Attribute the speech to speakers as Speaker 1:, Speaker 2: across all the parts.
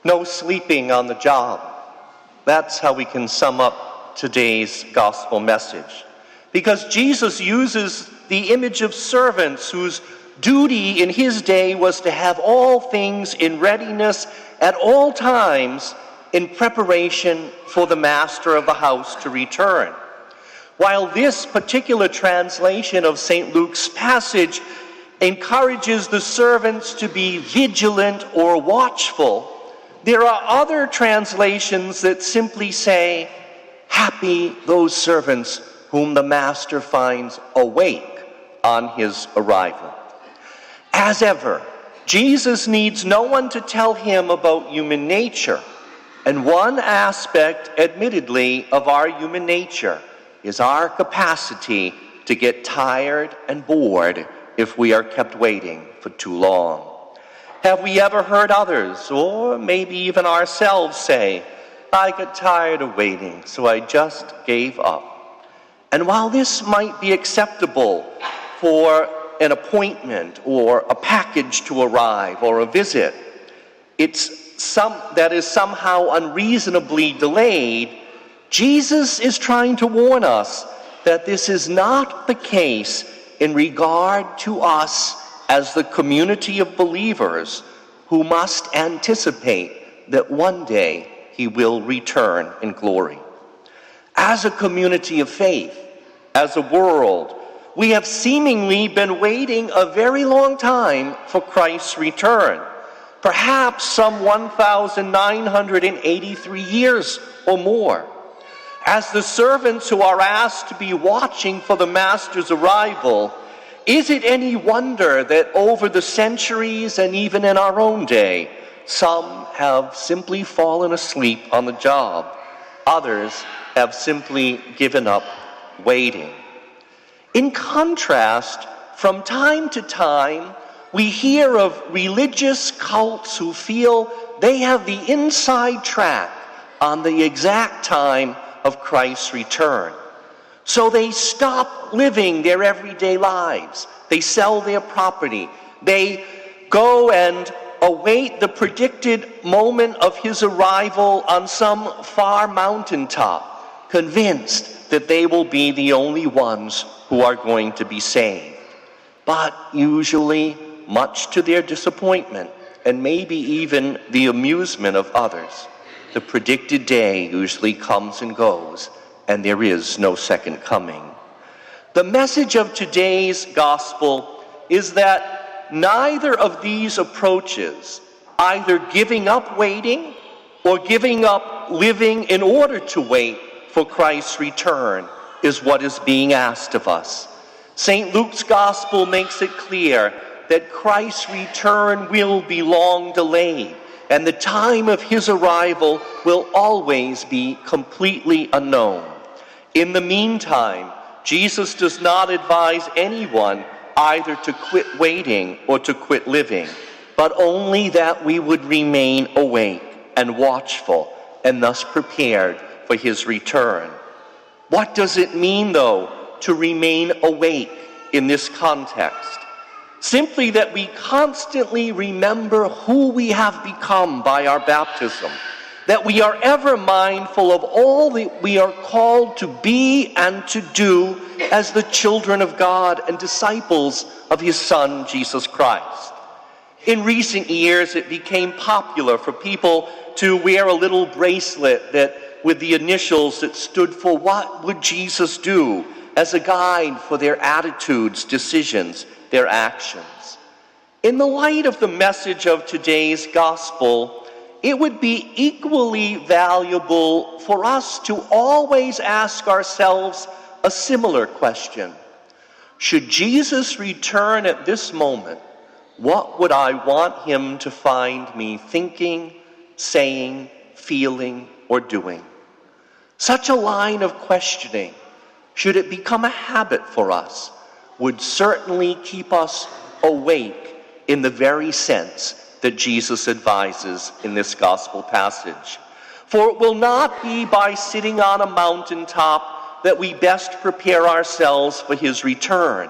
Speaker 1: No sleeping on the job. That's how we can sum up today's gospel message. Because Jesus uses the image of servants whose duty in his day was to have all things in readiness at all times in preparation for the master of the house to return. While this particular translation of St. Luke's passage encourages the servants to be vigilant or watchful, there are other translations that simply say, "Happy those servants whom the master finds awake on his arrival." As ever, Jesus needs no one to tell him about human nature. And one aspect, admittedly, of our human nature is our capacity to get tired and bored if we are kept waiting for too long. Have we ever heard others, or maybe even ourselves, say, "I got tired of waiting, so I just gave up"? And while this might be acceptable for an appointment or a package to arrive or a visit, that is somehow unreasonably delayed, Jesus is trying to warn us that this is not the case in regard to us as the community of believers who must anticipate that one day he will return in glory. As a community of faith, as a world, we have seemingly been waiting a very long time for Christ's return, perhaps some 1,983 years or more. As the servants who are asked to be watching for the master's arrival, is it any wonder that over the centuries and even in our own day, some have simply fallen asleep on the job, others have simply given up waiting? In contrast, from time to time, we hear of religious cults who feel they have the inside track on the exact time of Christ's return. So they stop living their everyday lives. They sell their property. They go and await the predicted moment of his arrival on some far mountaintop, convinced that they will be the only ones who are going to be saved. But usually, much to their disappointment, and maybe even the amusement of others, the predicted day usually comes and goes, and there is no second coming. The message of today's gospel is that neither of these approaches, either giving up waiting or giving up living in order to wait for Christ's return, is what is being asked of us. St. Luke's gospel makes it clear that Christ's return will be long delayed, and the time of his arrival will always be completely unknown. In the meantime, Jesus does not advise anyone either to quit waiting or to quit living, but only that we would remain awake and watchful and thus prepared for his return. What does it mean, though, to remain awake in this context? Simply that we constantly remember who we have become by our baptism, that we are ever mindful of all that we are called to be and to do as the children of God and disciples of his Son, Jesus Christ. In recent years, it became popular for people to wear a little bracelet with the initials that stood for "What would Jesus do?" as a guide for their attitudes, decisions, their actions. In the light of the message of today's gospel, it would be equally valuable for us to always ask ourselves a similar question. Should Jesus return at this moment, what would I want him to find me thinking, saying, feeling, or doing? Such a line of questioning, should it become a habit for us, would certainly keep us awake in the very sense that Jesus advises in this gospel passage. For it will not be by sitting on a mountaintop that we best prepare ourselves for his return,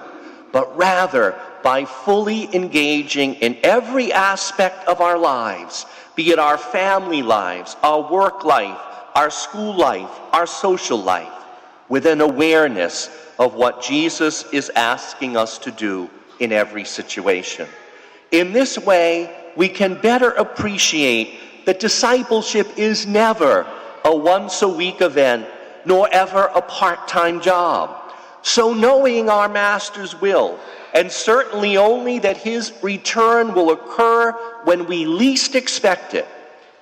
Speaker 1: but rather by fully engaging in every aspect of our lives, be it our family lives, our work life, our school life, our social life, with an awareness of what Jesus is asking us to do in every situation. In this way, we can better appreciate that discipleship is never a once-a-week event, nor ever a part-time job. So knowing our Master's will, and certainly only that his return will occur when we least expect it,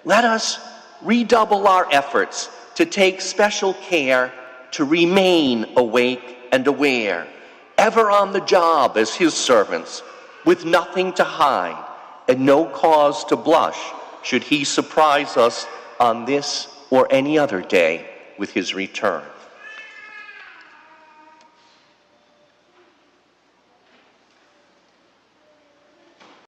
Speaker 1: let us redouble our efforts to take special care to remain awake and aware, ever on the job as his servants, with nothing to hide and no cause to blush should he surprise us on this or any other day with his return.